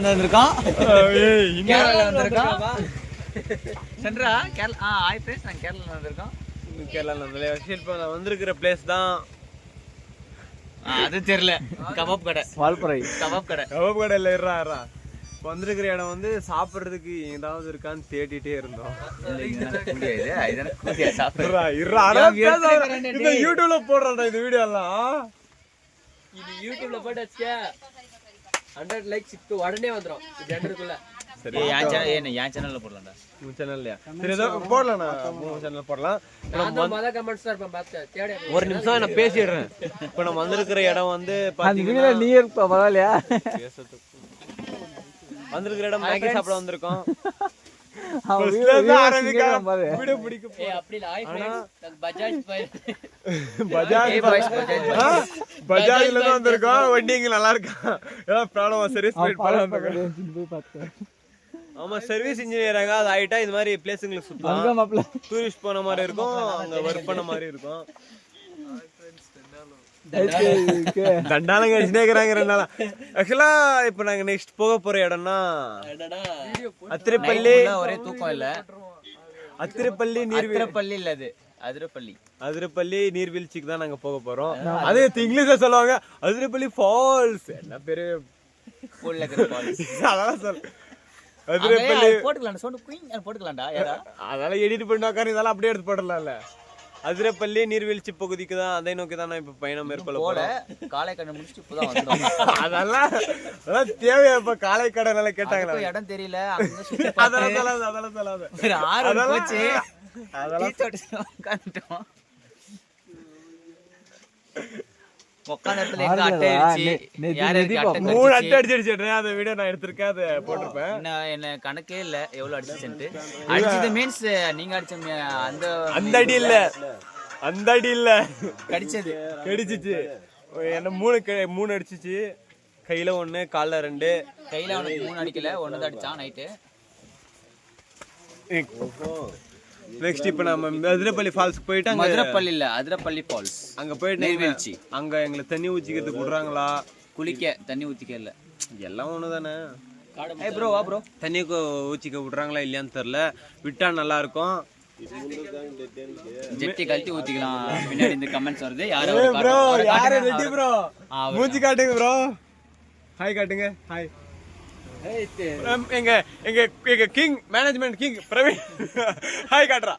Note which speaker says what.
Speaker 1: வந்திருக்கோம் கேரளால வந்திருக்கோம் சென்ட்ரா கேரளா ஹாய் ஃப்ரெண்ட்ஸ் நாங்கள் கேரளால வந்திருக்கோம்
Speaker 2: இப்போ நான் வந்திருக்கிற பிளேஸ் தான்
Speaker 1: அது தெரியல கபாப் கடை
Speaker 3: வால்பறை
Speaker 1: கபாப் கடை
Speaker 2: இல்லை இருறா இப்போ வந்திருக்கிற இடம் வந்து சாப்பிட்றதுக்கு ஏதாவது இருக்கான்னு தேடிட்டே இருந்தோம் யூடியூப்ல போடுறா இந்த வீடியோ எல்லாம்
Speaker 3: இது யூடியூப்ல போட்டு வச்சுக்க 100 லைக்ஸ் இப்போ உடனே வந்துரும் இது 100க்குள்ள
Speaker 2: சரி
Speaker 1: என் சேனல்ல போடலாம்டா
Speaker 2: உன் சேனல்லையா சரி ஏதோ போடலாம் நான் மூணு சேனல் போடலாம்
Speaker 3: மொத கமெண்ட்ஸ் தான் இருப்பேன் பார்த்து தேடி
Speaker 2: ஒரு நிமிஷம் நான் பேசிடுறேன் இப்போ நம்ம வந்திருக்கிற இடம் வந்து
Speaker 3: பாத்தீங்கன்னா நீ இருப்ப பரவாயில்லையா
Speaker 2: வந்திருக்கிற இடம் மேகி சாப்பிட வந்திருக்கோம் பஜாஜ்ல தான் வந்திருக்கோம் வண்டிங்க நல்லா இருக்கா ஏதாவது ப்ராப்ளமா சர்வீஸ் ஆமா சர்வீஸ் இன்ஜினியராங்க அது ஆயிட்டா இது மாதிரி பிளேஸுங்களுக்கு சுத்தலாம் டூரிஸ்ட் போன மாதிரி இருக்கும் அங்க ஒர்க் பண்ண மாதிரி இருக்கும் தண்டாலம் கழிச்சுனேக்கிறாங்க 2 நாளா ஆக்சுவலா இப்ப நாங்க நெக்ஸ்ட் போக போற இடம்னா அத்திரப்பள்ளி
Speaker 1: ஒரே தூக்கம் இல்ல
Speaker 2: அத்திரப்பள்ளி
Speaker 1: நீர்வீழ்ச்சி இல்ல அது
Speaker 2: அதிரப்பள்ளி நீர்வீழ்ச்சிக்கு தான் நாங்க போக போறோம் அது இங்கிலீஷ்ல சொல்லுவாங்க அதிரப்பள்ளி ஃபால்ஸ் என்ன பேரு அதெல்லாம் சொல் அதிரப்பள்ளி
Speaker 1: போட்டுக்கலாம்டா
Speaker 2: அதெல்லாம் எடிட் பண்ணி உட்காந்து இதெல்லாம் அப்படியே எடுத்து போடலாம்ல அதிரப்பள்ளி நீர்வீழ்ச்சி பகுதிக்கு தான் அதை நோக்கி தான் நான் இப்ப பயணம் மேற்கொள்ள போறேன்
Speaker 1: காலை கடை முடிச்சுட்டு இப்பதான் வந்தோம்
Speaker 2: அதெல்லாம் தேவையா இப்ப காலை கடை நல்லா கேட்டாங்களா
Speaker 1: இடம் தெரியல
Speaker 2: அதெல்லாம் சொல்லாத
Speaker 1: போச்சு உட்காந்துட்டோம் உட்காந்த அட்டை
Speaker 2: அடிச்சிருச்சேன் அந்த வீடியோ நான் எடுத்திருக்கேன் அதை போட்டிருப்பேன்
Speaker 1: என்ன கணக்கே இல்ல எவ்வளவு அடிச்சுட்டு அடிச்சது மீன்ஸ் நீங்க அடிச்ச
Speaker 2: அந்த அடி இல்ல கடிச்சிச்சு என்ன 3 அடிச்சிச்சு கையில 1 கால்ல 2
Speaker 1: கையில 3 அடிக்கல 1 தான் அடிச்சான் நைட்டு
Speaker 2: நெக்ஸ்ட் இப்ப நம்ம அதிரப்பள்ளி ஃபால்ஸ் போயிட்டு
Speaker 1: மதுரப்பள்ளி இல்ல அதிரப்பள்ளி ஃபால்ஸ்
Speaker 2: அங்க போயிட்டு நீர்வீழ்ச்சி அங்க எங்களுக்கு தண்ணி ஊத்திக்கிறதுக்கு விடுறாங்களா
Speaker 1: குளிக்க தண்ணி ஊத்திக்க இல்ல
Speaker 2: எல்லாம் ஒண்ணுதானே
Speaker 1: ப்ரோ வா ப்ரோ
Speaker 2: தண்ணி ஊத்திக்க விடுறாங்களா இல்லையான்னு தெரியல விட்டா நல்லா இருக்கும்
Speaker 1: ஜெட்டி கழட்டி ஊத்திக்கலாம் பின்னாடி இந்த கமெண்ட்ஸ் வருது
Speaker 2: யாரு ரெடி ப்ரோ மூஞ்சி காட்டுங்க ப்ரோ ஹாய் காட்டுங்க ஹாய் எங்க எங்க எங்க king management king Praveen hi காட்டுறா